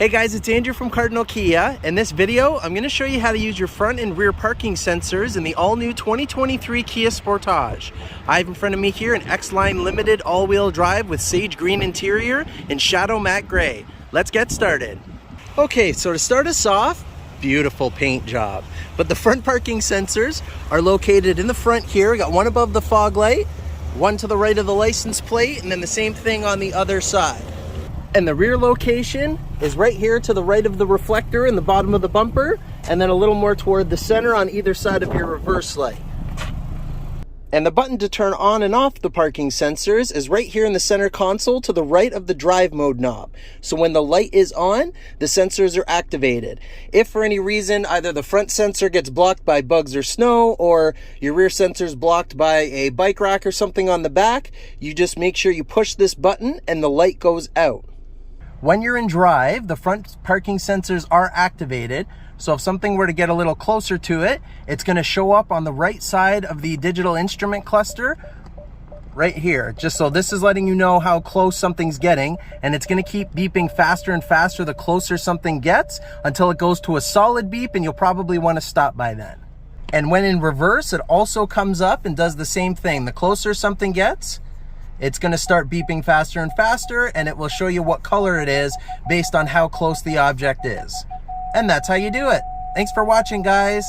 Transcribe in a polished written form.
Hey guys, it's Andrew from Cardinal Kia. In this video, I'm going to show you how to use your front and rear parking sensors in the all-new 2023 Kia Sportage. I have in front of me here an X-Line Limited all-wheel drive with sage green interior and shadow matte gray. Let's get started. Okay, so to start us off, beautiful paint job. But the front parking sensors are located in the front here. We got one above the fog light, one to the right of the license plate, and then the same thing on the other side. And the rear location is right here to the right of the reflector in the bottom of the bumper, and then a little more toward the center on either side of your reverse light. And the button to turn on and off the parking sensors is right here in the center console to the right of the drive mode knob. So when the light is on, the sensors are activated. If for any reason either the front sensor gets blocked by bugs or snow, or your rear sensor is blocked by a bike rack or something on the back, you just make sure you push this button and the light goes out. When you're in drive, the front parking sensors are activated. So if something were to get a little closer to it, it's going to show up on the right side of the digital instrument cluster right here. Just so this is letting you know how close something's getting, and it's going to keep beeping faster and faster the closer something gets until it goes to a solid beep, and you'll probably want to stop by then. And when in reverse, it also comes up and does the same thing. The closer something gets, it's going to start beeping faster and faster, and it will show you what color it is based on how close the object is. And that's how you do it. Thanks for watching, guys.